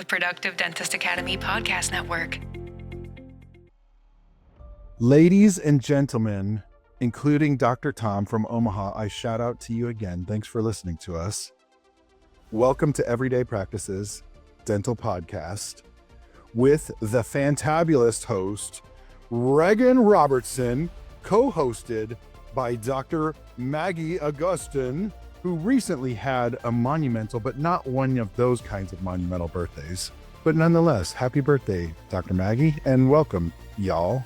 Productive Dentist Academy podcast network. Ladies and gentlemen, including Dr. Tom from Omaha, I shout out to you again. Thanks for listening to us. Welcome to Everyday Practices Dental Podcast with the fantabulous host, Regan Robertson, co-hosted by Dr. Maggie Augustyn, who recently had a monumental, but not one of those kinds of monumental birthdays. But nonetheless, happy birthday, Dr. Maggie, and welcome, y'all.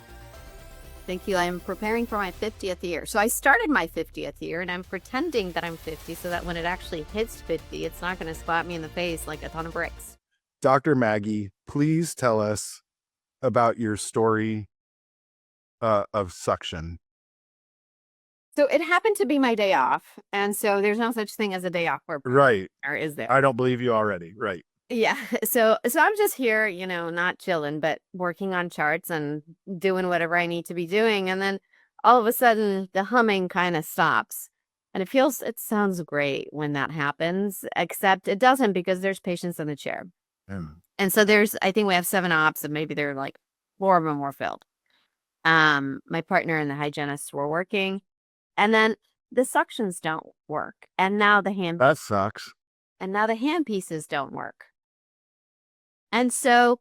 Thank you. I'm preparing for my 50th year. So I started my 50th year and I'm pretending that I'm 50 so that when it actually hits 50, it's not going to spot me in the face like a ton of bricks. Dr. Maggie, please tell us about your story of suction. So it happened to be my day off. And so there's no such thing as a day off. Right. Or is there? I don't believe you already. Right. Yeah. So I'm just here, not chilling, but working on charts and doing whatever I need to be doing. And then all of a sudden the humming kind of stops. And it sounds great when that happens, except it doesn't because there's patients in the chair. And so I think we have 7 ops and maybe they're like 4 of them were filled. My partner and the hygienists were working. And then the suctions don't work. And now that sucks. And now the hand pieces don't work. And so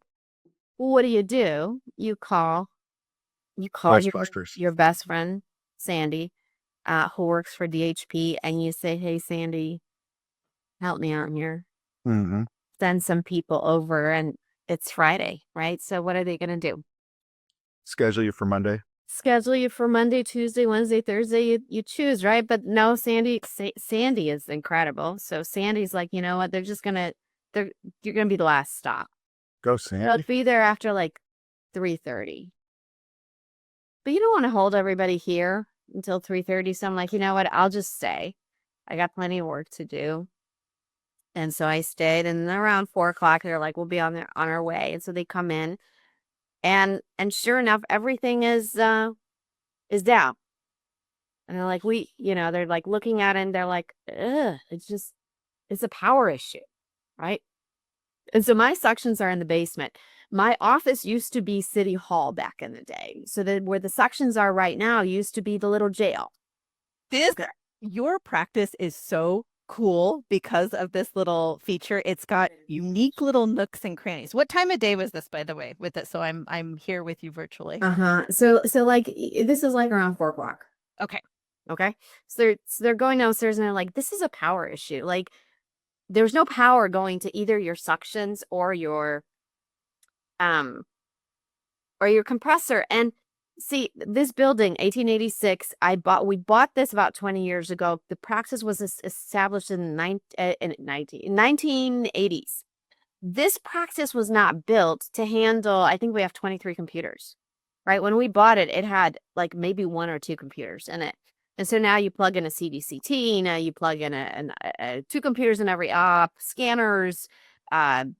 what do? You call your best friend, Sandy, who works for DHP, and you say, hey, Sandy, help me out here. Mm-hmm. Send some people over, and it's Friday, right? So what are they going to do? Schedule you for Monday, Tuesday, Wednesday, Thursday, you choose, right? But no, Sandy is incredible. So Sandy's like, you know what? You're going to be the last stop. Go Sandy. I'll be there after like 3:30. But you don't want to hold everybody here until 3:30. So I'm like, you know what? I'll just stay. I got plenty of work to do. And so I stayed, and then around 4:00, they're like, we'll be on our way. And so they come in. And sure enough, everything is down. And they're like, they're like looking at it and they're like, it's a power issue, right? And so my suctions are in the basement. My office used to be City Hall back in the day. So that where the suctions are right now used to be the little jail. Your practice is so cool because of this little feature. It's got unique little nooks and crannies. What time of day was this, by the way, with it? So I'm here with you virtually. So like this is like around 4:00. Okay. So they're going downstairs and they're like, this is a power issue. Like there's no power going to either your suctions or your compressor. And see, this building, 1886, we bought this about 20 years ago. The practice was established in 1980s. This practice was not built to handle, I think we have 23 computers, right? When we bought it, it had like maybe 1 or 2 computers in it. And so now you plug in a CDCT, now you plug in 2 computers in every op, scanners, glide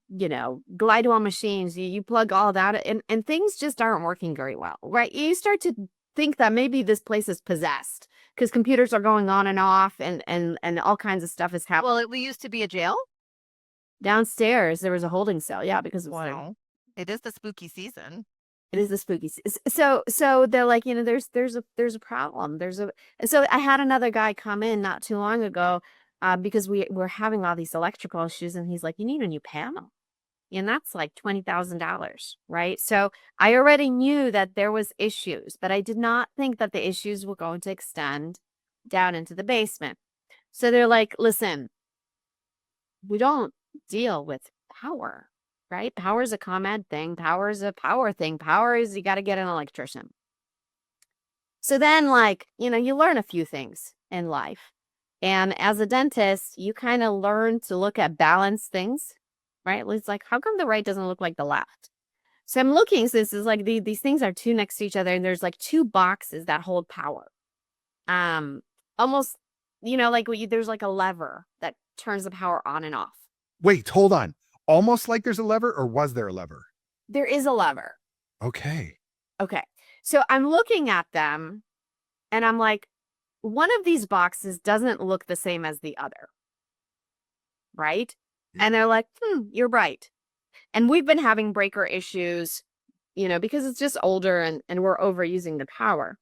wheel machines, you plug all that and things just aren't working very well, right? You start to think that maybe this place is possessed because computers are going on and off and all kinds of stuff is happening. Well, it used to be a jail? Downstairs, there was a holding cell. Yeah, because it is the spooky season. It is the spooky season. So they're like, there's a problem. So I had another guy come in not too long ago because we're having all these electrical issues, and he's like, you need a new panel. And that's like $20,000, right? So I already knew that there was issues, but I did not think that the issues were going to extend down into the basement. So they're like, listen, we don't deal with power, right? Power is a ComEd thing. Power is a power thing. Power is you got to get an electrician. So then you learn a few things in life. And as a dentist, you kind of learn to look at balanced things, right? It's like, how come the right doesn't look like the left? So I'm looking, so this is like these things are 2 next to each other, and there's like 2 boxes that hold power. Almost, there's like a lever that turns the power on and off. Wait, hold on. Almost like there's a lever, or was there a lever? There is a lever. Okay. So I'm looking at them and I'm like, one of these boxes doesn't look the same as the other. Right? And they're like, you're right. And we've been having breaker issues, because it's just older and we're overusing the power.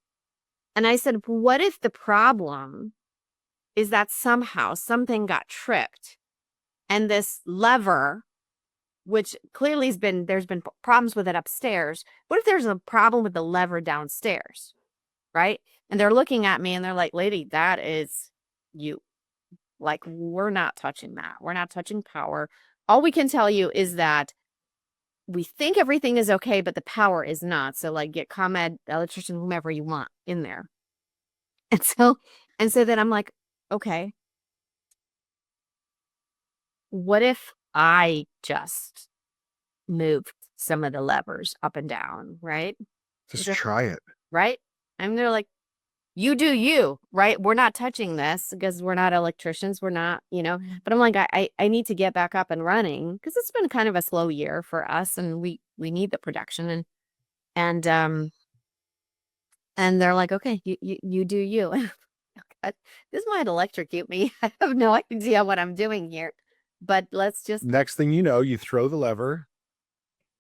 And I said, what if the problem is that somehow something got tripped and this lever, which clearly there's been problems with it upstairs. What if there's a problem with the lever downstairs? Right? And they're looking at me and they're like, lady, that is you. Like, we're not touching that. We're not touching power. All we can tell you is that we think everything is okay, but the power is not. So like get ComEd, electrician, whomever you want in there. And so then I'm like, okay, what if I just moved some of the levers up and down, right? Just try it. Right? And they're like, you do you, right? We're not touching this because we're not electricians. We're not, but I'm like, I need to get back up and running because it's been kind of a slow year for us and we need the production and they're like, okay, you do you. God, this might electrocute me. I have no idea what I'm doing here, but let's just. Next thing you know, you throw the lever.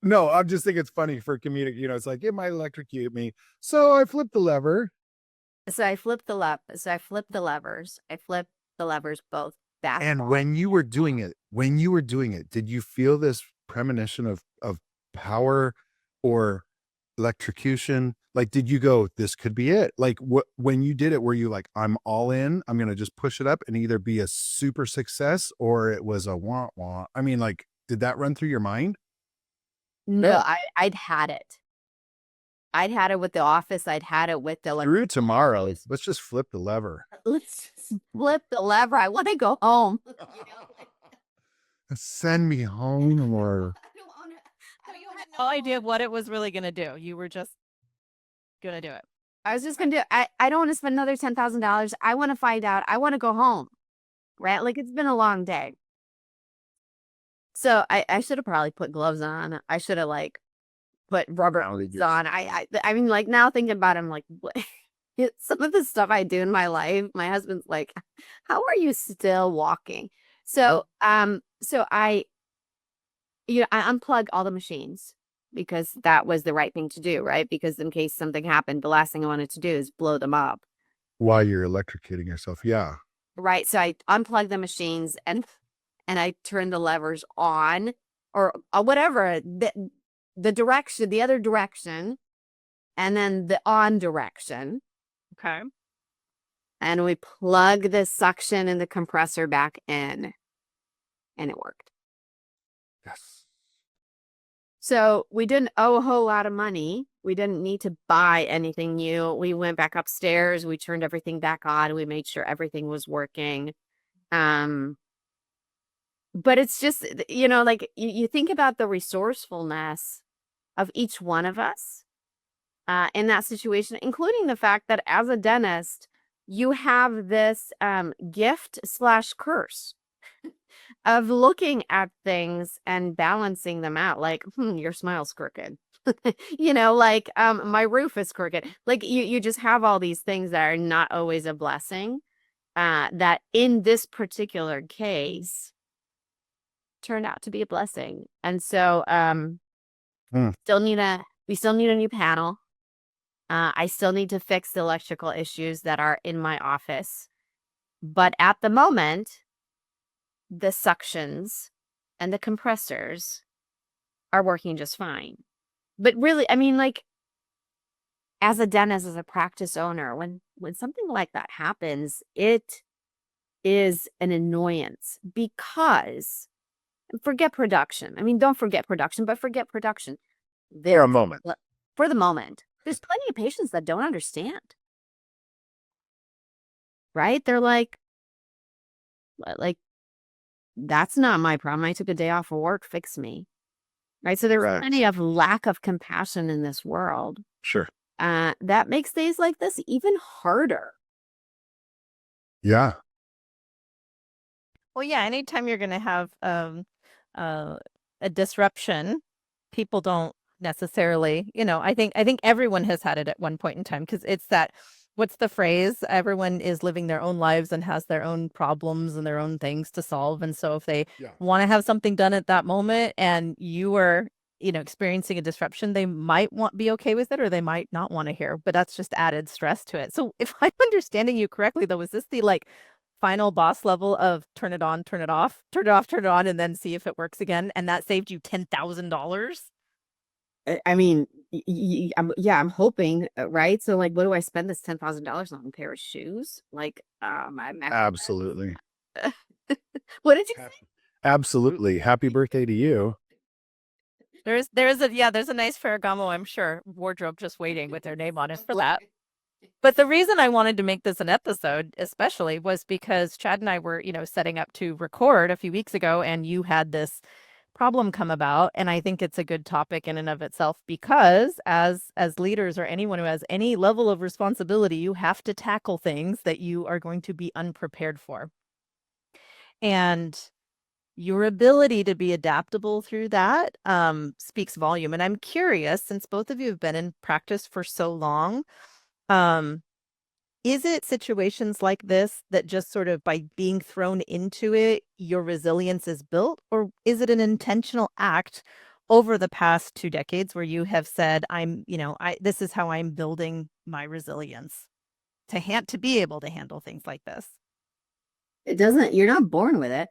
No, I'm just thinking it's funny for comedic, it's like, it might electrocute me. So I flipped the lever. So I flipped the levers. I flipped the levers both back. And when you were doing it, did you feel this premonition of power or electrocution? Like, did you go, this could be it? Like, when you did it, were you like, I'm all in, I'm going to just push it up and either be a super success or it was a wah wah? I mean, like, did that run through your mind? No, I'd had it. I'd had it with the office. I'd had it with the Through tomorrow. Let's just flip the lever. Let's just flip the lever. I want to go home. Send me home or. You had no idea of what it was really going to do. You were just going to do it. I was just going to do it. I don't want to spend another $10,000. I want to find out. I want to go home. Right? Like, it's been a long day. So I should have probably put gloves on. I should have put rubber boots on. I mean, like, now thinking about it, I'm like, what? Some of the stuff I do in my life, my husband's like, how are you still walking? So I unplugged all the machines because that was the right thing to do, right? Because in case something happened, the last thing I wanted to do is blow them up. While you're electrocuting yourself. Yeah. Right. So I unplugged the machines and I turned the levers on or whatever, the direction, the other direction, and then the on direction. Okay. And we plug the suction and the compressor back in and it worked. Yes. So we didn't owe a whole lot of money. We didn't need to buy anything new. We went back upstairs. We turned everything back on. We made sure everything was working. But it's just, like you think about the resourcefulness of each one of us in that situation, including the fact that as a dentist, you have this gift/curse of looking at things and balancing them out. Like, your smile's crooked. My roof is crooked. Like you just have all these things that are not always a blessing that in this particular case turned out to be a blessing. And so we still need a new panel. I still need to fix the electrical issues that are in my office. But at the moment, the suctions and the compressors are working just fine. But really, I mean, like, as a dentist, as a practice owner, when something like that happens, it is an annoyance because forget production. I mean, don't forget production, but forget production. For a moment. For the moment. There's plenty of patients that don't understand. Right? They're like, that's not my problem. I took a day off of work. Fix me. Right? So there's plenty of lack of compassion in this world. Sure. That makes days like this even harder. Yeah. Well, yeah, anytime you're going to have a disruption, people don't necessarily, I think everyone has had it at one point in time because it's that what's the phrase? Everyone is living their own lives and has their own problems and their own things to solve. And so if they want to have something done at that moment and you are, experiencing a disruption, they might be okay with it, or they might not want to hear, but that's just added stress to it. So if I'm understanding you correctly, though, is this the final boss level of turn it on, turn it off, turn it off, turn it on, and then see if it works again? And that saved you $10,000? I mean, I'm hoping, right? So like, what do I spend this $10,000 on? A pair of shoes? Like, Absolutely. what did you say? Absolutely. Happy birthday to you. There's a nice Ferragamo, I'm sure, wardrobe just waiting with their name on it for that. But the reason I wanted to make this an episode, especially, was because Chad and I were, setting up to record a few weeks ago, and you had this problem come about. And I think it's a good topic in and of itself, because as leaders, or anyone who has any level of responsibility, you have to tackle things that you are going to be unprepared for. And your ability to be adaptable through that speaks volume. And I'm curious, since both of you have been in practice for so long, is it situations like this that just sort of by being thrown into it, your resilience is built? Or is it an intentional act over the past 2 decades where you have said, this is how I'm building my resilience to be able to handle things like this? You're not born with it.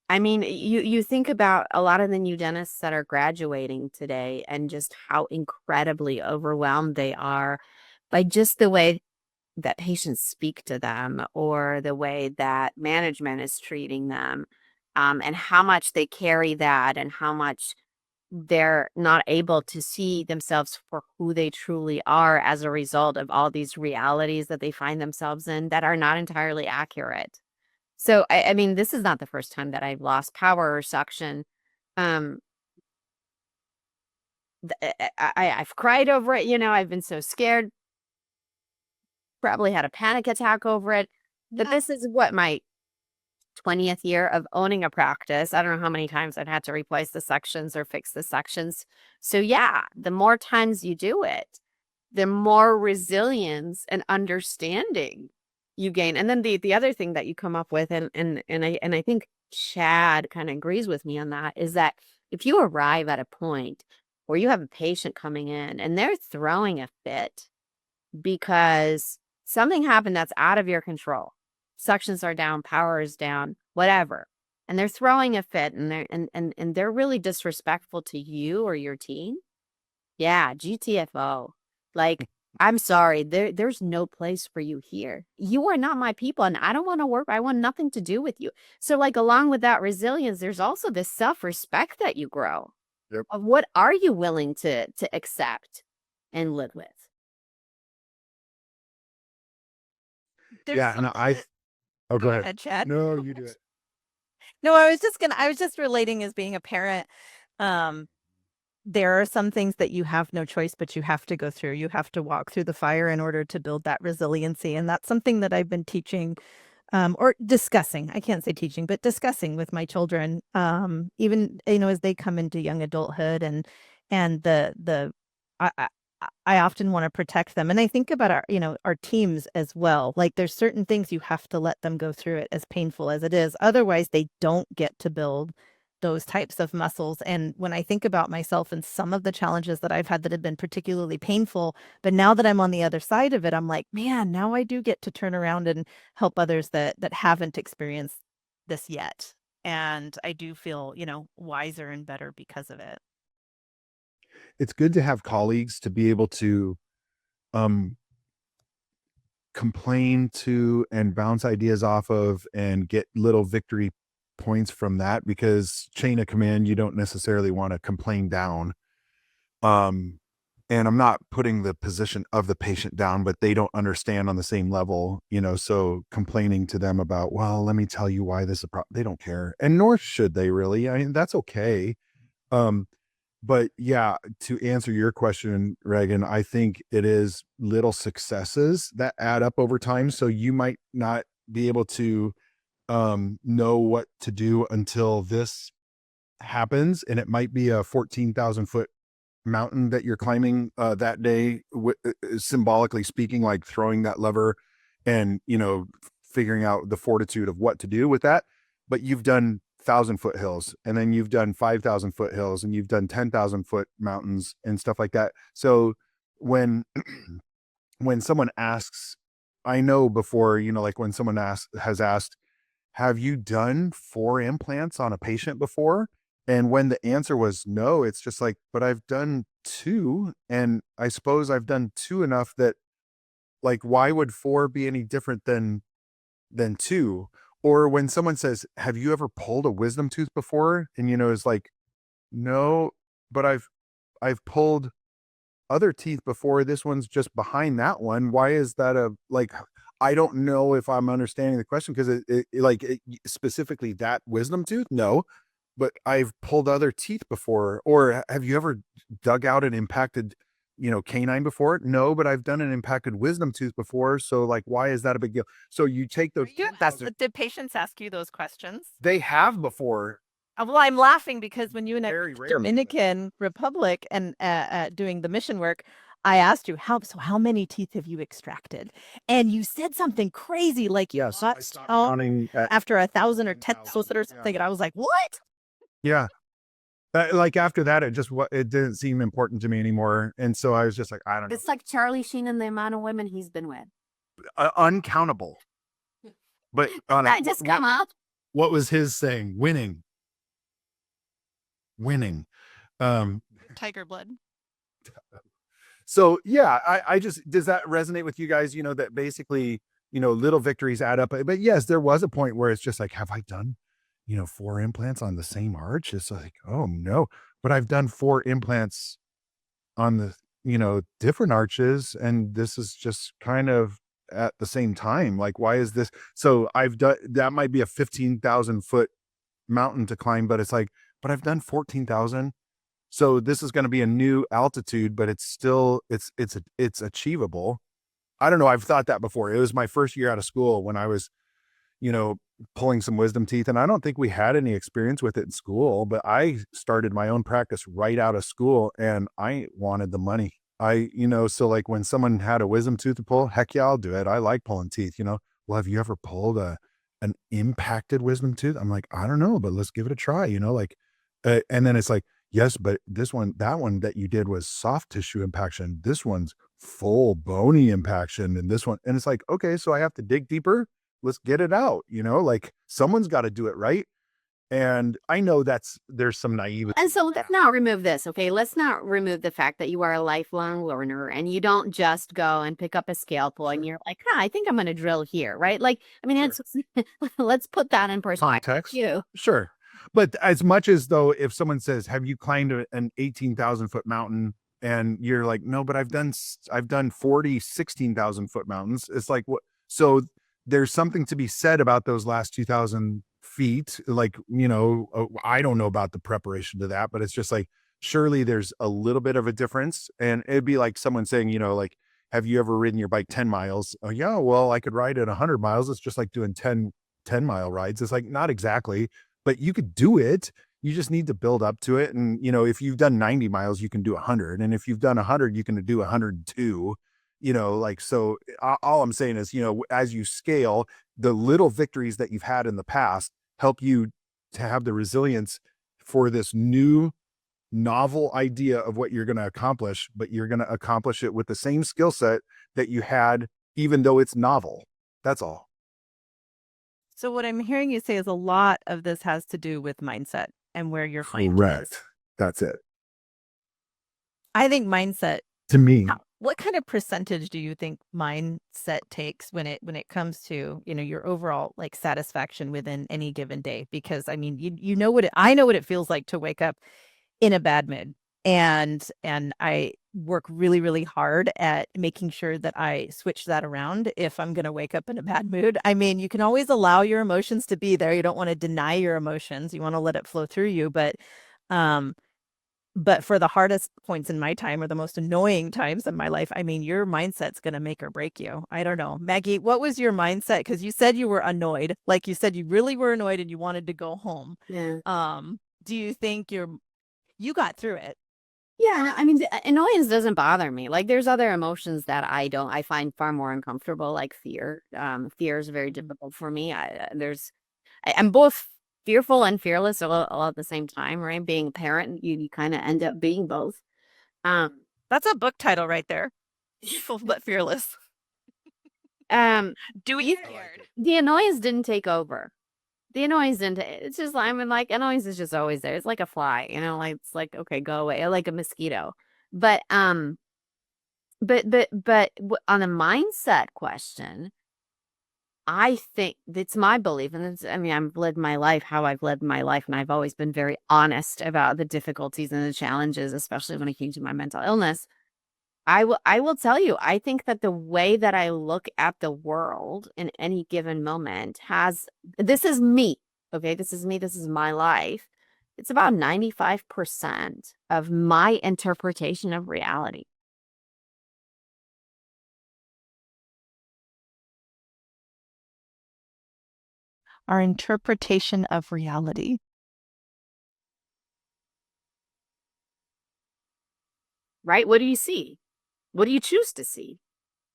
I mean, you think about a lot of the new dentists that are graduating today and just how incredibly overwhelmed they are by just the way that patients speak to them, or the way that management is treating them, and how much they carry that, and how much they're not able to see themselves for who they truly are as a result of all these realities that they find themselves in that are not entirely accurate. So, I mean, this is not the first time that I've lost power or suction. I've cried over it. I've been so scared. Probably had a panic attack over it. But this is my 20th year of owning a practice. I don't know how many times I've had to replace the sections or fix the sections. So yeah, the more times you do it, the more resilience and understanding you gain. And then the other thing that you come up with, and I think Chad kind of agrees with me on that, is that if you arrive at a point where you have a patient coming in and they're throwing a fit because something happened that's out of your control, suctions are down, power is down, whatever, and they're throwing a fit, and they're really disrespectful to you or your team, yeah, GTFO. Like, I'm sorry, there's no place for you here. You are not my people, and I don't want to work. I want nothing to do with you. So, like, along with that resilience, there's also this self-respect that you grow. Yep. Of what are you willing to accept and live with? Yeah, and oh, go ahead. Chad. No, you do it. No, I was just relating as being a parent. There are some things that you have no choice, but you have to go through. You have to walk through the fire in order to build that resiliency. And that's something that I've been teaching, or discussing. I can't say teaching, but discussing with my children, even, as they come into young adulthood, and I often want to protect them. And I think about our teams as well. Like, there's certain things you have to let them go through it, as painful as it is. Otherwise, they don't get to build those types of muscles. And when I think about myself and some of the challenges that I've had that have been particularly painful, but now that I'm on the other side of it, I'm like, man, now I do get to turn around and help others that haven't experienced this yet. And I do feel, wiser and better because of it. It's good to have colleagues to be able to complain to and bounce ideas off of and get little victory points from that, because chain of command, you don't necessarily want to complain down. And I'm not putting the position of the patient down, but they don't understand on the same level, so complaining to them about, well, let me tell you why this is a problem. They don't care, and nor should they really. I mean, that's okay. But yeah, to answer your question, Regan, I think it is little successes that add up over time. So you might not be able to know what to do until this happens, and it might be a 14,000 foot mountain that you're climbing that day, symbolically speaking, like throwing that lever and, figuring out the fortitude of what to do with that. But you've done 1,000-foot hills, and then you've done 5,000-foot hills, and you've done 10,000-foot mountains and stuff like that. So when when someone asks, I know before, like when someone has asked, have you done 4 implants on a patient before? And when the answer was no, it's just like, but I've done 2, and I suppose I've done 2 enough that, like, why would 4 be any different than 2? Or when someone says, have you ever pulled a wisdom tooth before? And, it's like, no, but I've pulled other teeth before. This one's just behind that one. Why is that I don't know if I'm understanding the question, because specifically that wisdom tooth, no, but I've pulled other teeth before. Or have you ever dug out an impacted, canine before? No, but I've done an impacted wisdom tooth before. So like, why is that a big deal? So you take those. Did patients ask you those questions? They have before. Well, I'm laughing because when you and I Very were in rarely. Dominican Republic and doing the mission work, I asked you how many teeth have you extracted, and you said something crazy like Yes, I stopped oh, counting after 1,000 or 10,000 or something, and I was like, what? Yeah. Like after that, it didn't seem important to me anymore. And so I was just like, I don't know. It's like Charlie Sheen and the amount of women he's been with. Uncountable. But That just come up. what was his saying? Winning. Tiger blood. So yeah, I just, does that resonate with you guys? That basically, little victories add up. But yes, there was a point where it's just like, have I done, 4 implants on the same arch? It's like, oh no, but I've done 4 implants on the, different arches. And this is just kind of at the same time. Like, why is this? So I've done, that might be a 15,000-foot mountain to climb, but it's like, but I've done 14,000. So this is going to be a new altitude, but it's still, it's achievable. I don't know. I've thought that before. It was my first year out of school when I was, pulling some wisdom teeth. And I don't think we had any experience with it in school, but I started my own practice right out of school, and I wanted the money. So like when someone had a wisdom tooth to pull, heck yeah, I'll do it. I like pulling teeth, well, have you ever pulled an impacted wisdom tooth? I'm like, I don't know, but let's give it a try, and then it's like, yes, but that one that you did was soft tissue impaction. This one's full bony impaction. And this one, and it's like, okay, so I have to dig deeper. Let's get it out. Like someone's got to do it right. And I know there's some naivety. And so let's not remove this, okay? Let's not remove the fact that you are a lifelong learner and you don't just go and pick up a scalpel and you're like, I think I'm going to drill here, right? Like, I mean, let's put that in perspective. Context. You. Sure. But as much as though, if someone says, have you climbed an 18,000-foot mountain? And you're like, no, but I've done 40, 16,000-foot mountains. It's like, what? So there's something to be said about those last 2,000 feet. Like, I don't know about the preparation to that, but it's just like, surely there's a little bit of a difference. And it'd be like someone saying, like, have you ever ridden your bike 10 miles? Oh yeah, well, I could ride it 100 miles. It's just like doing 10-mile rides. It's like, not exactly, but you could do it. You just need to build up to it. And, if you've done 90 miles, you can do 100. And if you've done 100, you can do 102, so all I'm saying is, as you scale, the little victories that you've had in the past help you to have the resilience for this new novel idea of what you're going to accomplish, but you're going to accomplish it with the same skill set that you had, even though it's novel. That's all. So what I'm hearing you say is a lot of this has to do with mindset and where you're finding. Correct. That's it. I think mindset, to me, what kind of percentage do you think mindset takes when it comes to, your overall like satisfaction within any given day? Because I mean, I know what it feels like to wake up in a bad mood. And I work really, really hard at making sure that I switch that around if I'm going to wake up in a bad mood. I mean, you can always allow your emotions to be there. You don't want to deny your emotions. You want to let it flow through you. But for the hardest points in my time or the most annoying times in my life, I mean, your mindset's going to make or break you. I don't know. Maggie, what was your mindset? Because you said you were annoyed. Like you said, you really were annoyed and you wanted to go home. Yeah. Do you think you got through it? Yeah, no, I mean, annoyance doesn't bother me. Like, there's other emotions that I find far more uncomfortable, like fear. Fear is very difficult for me. I'm both fearful and fearless all at the same time, right? Being a parent, you kind of end up being both. Um, That's a book title right there. Fearful but fearless. Do it you- scared. the annoyance didn't take over. The annoyance didn't. It's just, I mean, like, annoyance is just always there. It's like a fly, like, it's like, okay, go away, like a mosquito. But on a mindset question, I think it's my belief, and I mean, I've led my life how I've led my life, and I've always been very honest about the difficulties and the challenges, especially when it came to my mental illness. I will tell you, I think that the way that I look at the world in any given moment this is me, okay? This is me, this is my life. It's about 95% of my interpretation of reality. Our interpretation of reality. Right? What do you see? What do you choose to see?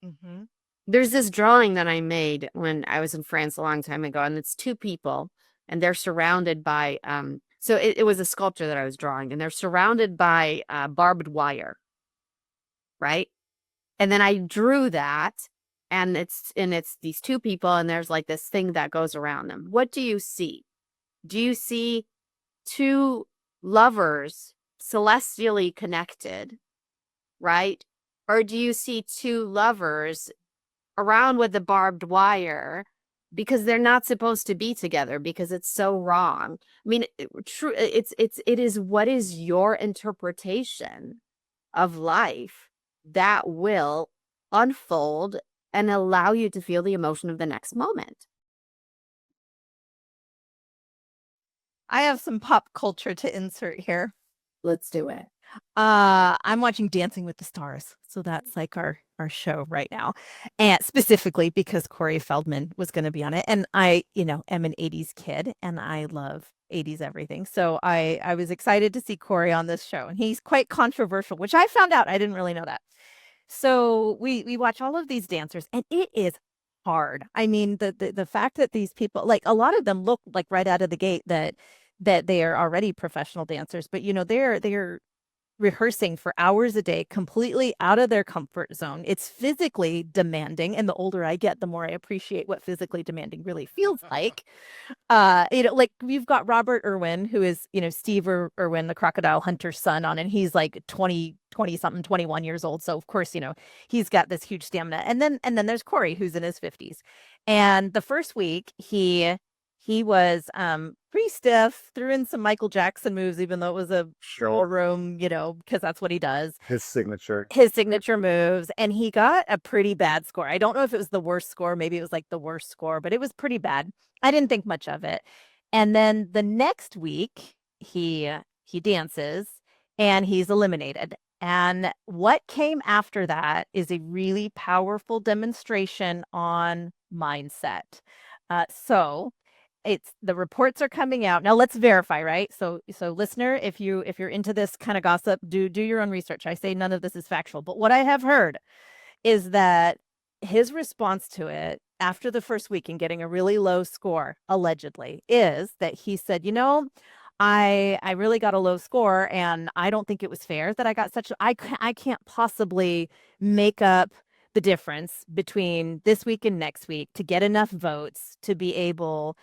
Mm-hmm. There's this drawing that I made when I was in France a long time ago, and it's two people, and they're surrounded by so it was a sculpture that I was drawing, and they're surrounded by barbed wire, right? And then I drew that, and it's these two people, and there's like this thing that goes around them. What do you see? Do you see two lovers celestially connected, right? Or do you see two lovers around with the barbed wire because they're not supposed to be together because it's so wrong? I mean, it is what is your interpretation of life that will unfold and allow you to feel the emotion of the next moment. I have some pop culture to insert here. Let's do it. I'm watching Dancing with the Stars. So that's like our show right now. And specifically because Corey Feldman was going to be on it. And I, am an 80s kid and I love 80s everything. So I was excited to see Corey on this show. And he's quite controversial, which I found out. I didn't really know that. So we watch all of these dancers and it is hard. I mean, the fact that these people, like a lot of them look like right out of the gate that they are already professional dancers, but they're rehearsing for hours a day, completely out of their comfort zone. It's physically demanding. And the older I get, the more I appreciate what physically demanding really feels like. Like we've got Robert Irwin, who is, Steve Irwin, the crocodile hunter's son on, and he's like 20 something, 21 years old. So of course, he's got this huge stamina. And then there's Corey, who's in his 50s. And the first week he was pretty stiff, threw in some Michael Jackson moves, even though it was a showroom, because that's what he does. His signature Moves. And he got a pretty bad score. I don't know if it was the worst score. Maybe it was like the worst score, but it was pretty bad. I didn't think much of it. And then the next week, he dances and he's eliminated. And what came after that is a really powerful demonstration on mindset. So the reports are coming out now. Let's verify, right? So listener, if you're into this kind of gossip, do your own research. I say none of this is factual, but what I have heard is that his response to it after the first week and getting a really low score, allegedly, is that he said, I really got a low score and I don't think it was fair that I got I can't possibly make up the difference between this week and next week to get enough votes to be able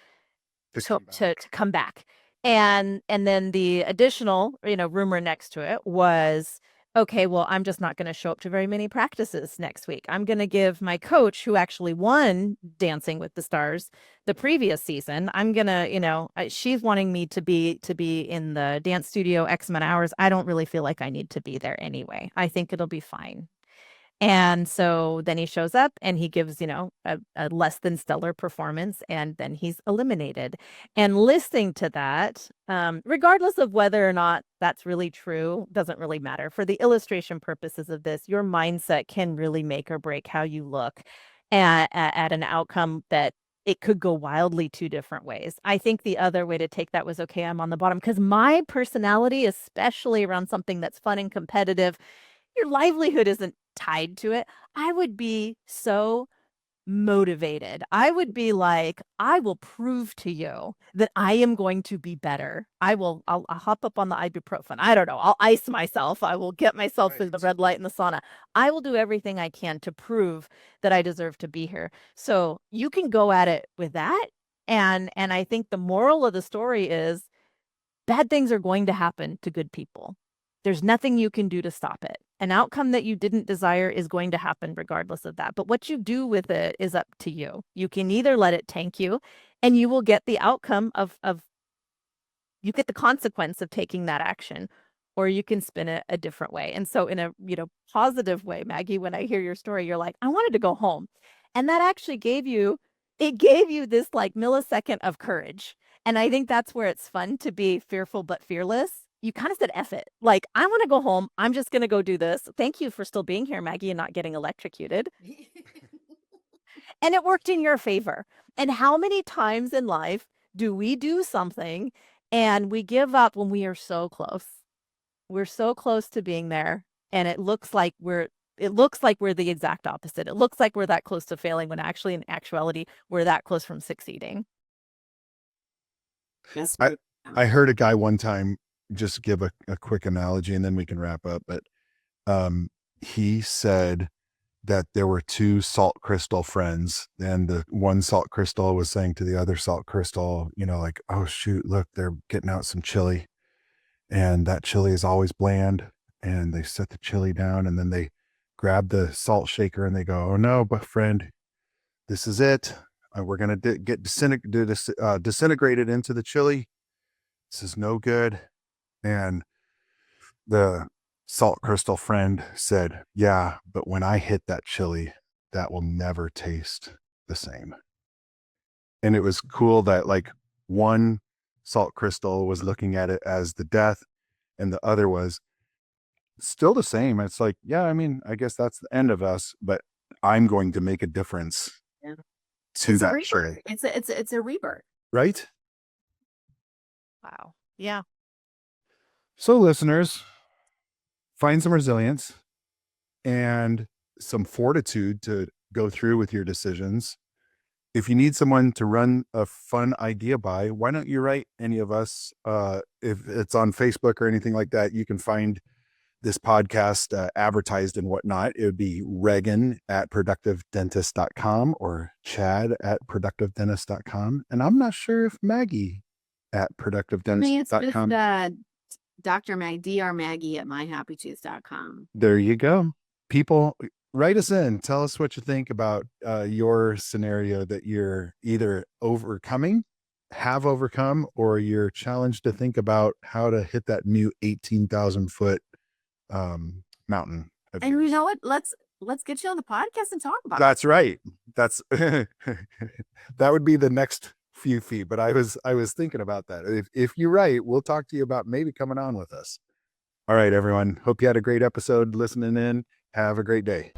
to come back. And then the additional, rumor next to it was, okay, well, I'm just not going to show up to very many practices next week. I'm going to give my coach, who actually won Dancing with the Stars the previous season, I'm going to, she's wanting me to be in the dance studio X amount of hours. I don't really feel like I need to be there anyway. I think it'll be fine. And so then he shows up and he gives, a less than stellar performance, and then he's eliminated. And listening to that, regardless of whether or not that's really true, doesn't really matter. For the illustration purposes of this, your mindset can really make or break how you look at an outcome that it could go wildly two different ways. I think the other way to take that was, okay, I'm on the bottom, because my personality, especially around something that's fun and competitive, your livelihood isn't tied to it. I would be so motivated. I would be like, I will prove to you that I am going to be better. I'll hop up on the ibuprofen. I don't know. I'll ice myself. I will get myself in the red light in the sauna. I will do everything I can to prove that I deserve to be here. So you can go at it with that. And I think the moral of the story is bad things are going to happen to good people. There's nothing you can do to stop it. An outcome that you didn't desire is going to happen regardless of that. But what you do with it is up to you. You can either let it tank you, and you will get the outcome of you get the consequence of taking that action, or you can spin it a different way. And so in a, positive way, Maggie, when I hear your story, you're like, I wanted to go home. And that actually gave you this like millisecond of courage. And I think that's where it's fun to be fearful but fearless. You kind of said, F it. Like, I want to go home. I'm just going to go do this. Thank you for still being here, Maggie, and not getting electrocuted. And it worked in your favor. And how many times in life do we do something and we give up when we are so close? We're so close to being there. And it looks like we're the exact opposite. It looks like we're that close to failing when actually, in actuality, we're that close from succeeding. I heard a guy one time, just give a quick analogy and then we can wrap up. But he said that there were two salt crystal friends, and the one salt crystal was saying to the other salt crystal, like, oh shoot, look, they're getting out some chili, and that chili is always bland. And they set the chili down, and then they grab the salt shaker and they go, oh no, but friend, this is it. We're going to get disintegrated into the chili. This is no good. And the salt crystal friend said, yeah, but when I hit that chili, that will never taste the same. And it was cool that like one salt crystal was looking at it as the death, and the other was still the same. It's like, yeah, I mean, I guess that's the end of us, but I'm going to make a difference to that tree. It's a rebirth. Right? Wow. Yeah. So listeners, find some resilience and some fortitude to go through with your decisions. If you need someone to run a fun idea by, why don't you write any of us? If it's on Facebook or anything like that, you can find this podcast advertised and whatnot. It would be Regan at productivedentist.com or Chad at productivedentist.com. And I'm not sure if Maggie at productivedentist.com. It's Dr. Maggie at myhappytooth.com. There you go. People, write us in. Tell us what you think about your scenario that you're either overcoming, have overcome, or you're challenged to think about how to hit that new 18,000 foot mountain. And you know what? Let's get you on the podcast and talk about That's right. That's that would be the next few feet. But I was thinking about that. If you're right, we'll talk to you about maybe coming on with us. All right, everyone. Hope you had a great episode listening in. Have a great day.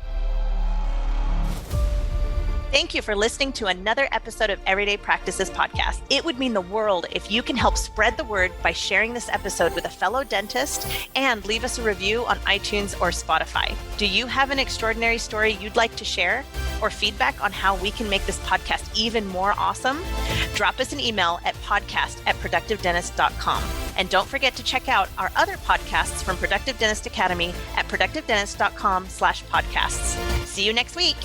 Thank you for listening to another episode of Everyday Practices Podcast. It would mean the world if you can help spread the word by sharing this episode with a fellow dentist and leave us a review on iTunes or Spotify. Do you have an extraordinary story you'd like to share or feedback on how we can make this podcast even more awesome? Drop us an email at podcast@productivedentist.com. And don't forget to check out our other podcasts from Productive Dentist Academy at productivedentist.com/podcasts. See you next week.